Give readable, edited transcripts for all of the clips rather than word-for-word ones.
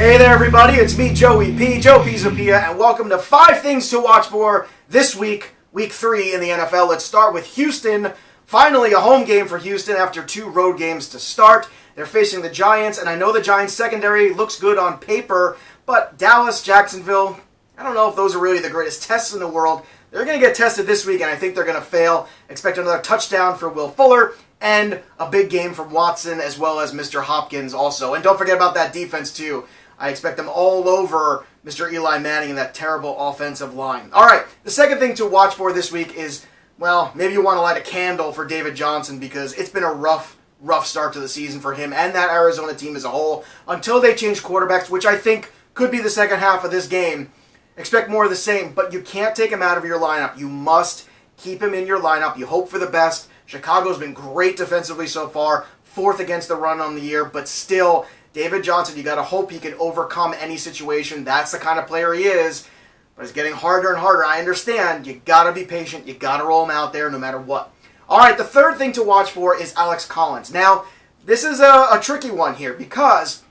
Hey there everybody, it's me Joey P, Joe Pizzapia, and welcome to 5 things to watch for this week, week 3 in the NFL. Let's start with Houston. Finally a home game for Houston after 2 road games to start. They're facing the Giants, and I know the Giants secondary looks good on paper, but Dallas, Jacksonville, I don't know if those are really the greatest tests in the world. They're going to get tested this week, and I think they're going to fail. Expect another touchdown for Will Fuller, and a big game from Watson, as well as Mr. Hopkins also. And don't forget about that defense, too. I expect them all over Mr. Eli Manning and that terrible offensive line. All right, the second thing to watch for this week is, well, maybe you want to light a candle for David Johnson because it's been a rough start to the season for him and that Arizona team as a whole until they change quarterbacks, which I think could be the second half of this game. Expect more of the same, but you can't take him out of your lineup. You must keep him in your lineup. You hope for the best. Chicago's been great defensively so far, 4th against the run on the year, but still, David Johnson, you got to hope he can overcome any situation. That's the kind of player he is, but it's getting harder and harder. I understand. You got to be patient. You got to roll him out there no matter what. All right, the third thing to watch for is Alex Collins. Now, this is a tricky one here because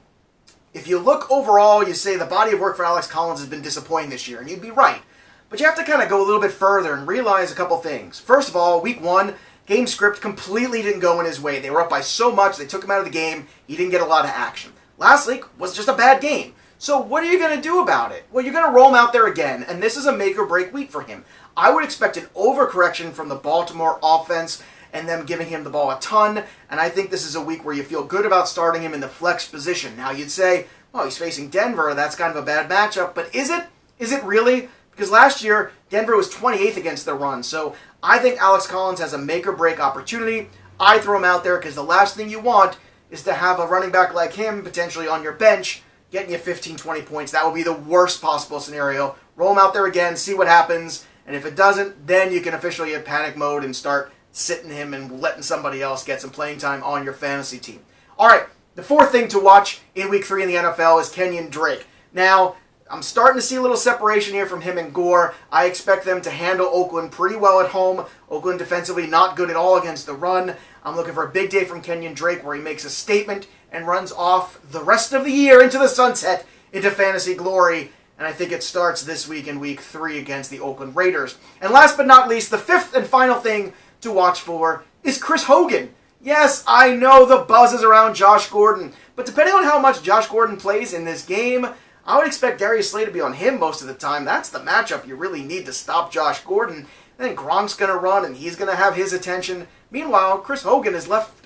if you look overall, you say the body of work for Alex Collins has been disappointing this year, and you'd be right. But you have to kind of go a little bit further and realize a couple things. First of all, week 1, game script completely didn't go in his way. They were up by so much, they took him out of the game. He didn't get a lot of action. Last week was just a bad game. So what are you going to do about it? Well, you're going to roll him out there again, and this is a make-or-break week for him. I would expect an overcorrection from the Baltimore offense and them giving him the ball a ton, and I think this is a week where you feel good about starting him in the flex position. Now, you'd say, well, he's facing Denver. That's kind of a bad matchup, but is it? Is it really? Because last year, Denver was 28th against the run, so I think Alex Collins has a make-or-break opportunity. I throw him out there because the last thing you want is to have a running back like him potentially on your bench getting you 15, 20 points. That would be the worst possible scenario. Roll him out there again, see what happens, and if it doesn't, then you can officially hit panic mode and start sitting him and letting somebody else get some playing time on your fantasy team. All right, the fourth thing to watch in Week 3 in the NFL is Kenyan Drake. Now, I'm starting to see a little separation here from him and Gore. I expect them to handle Oakland pretty well at home. Oakland defensively not good at all against the run. I'm looking for a big day from Kenyan Drake where he makes a statement and runs off the rest of the year into the sunset, into fantasy glory. And I think it starts this week in Week 3 against the Oakland Raiders. And last but not least, the fifth and final thing to watch for is Chris Hogan. Yes, I know the buzz is around Josh Gordan, but depending on how much Josh Gordan plays in this game, I would expect Darius Slay to be on him most of the time. That's the matchup you really need to stop Josh Gordan. Then Gronk's going to run, and he's going to have his attention. Meanwhile, Chris Hogan is left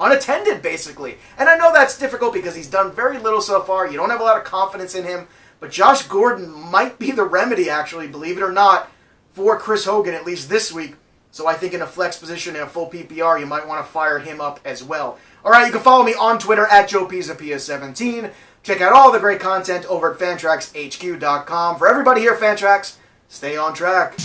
unattended, basically. And I know that's difficult because he's done very little so far. You don't have a lot of confidence in him. But Josh Gordan might be the remedy, actually, believe it or not, for Chris Hogan, at least this week. So I think in a flex position, in a full PPR, you might want to fire him up as well. All right, you can follow me on Twitter at JoePizzapia17. Check out all the great content over at FantraxHQ.com. For everybody here at Fantrax, stay on track.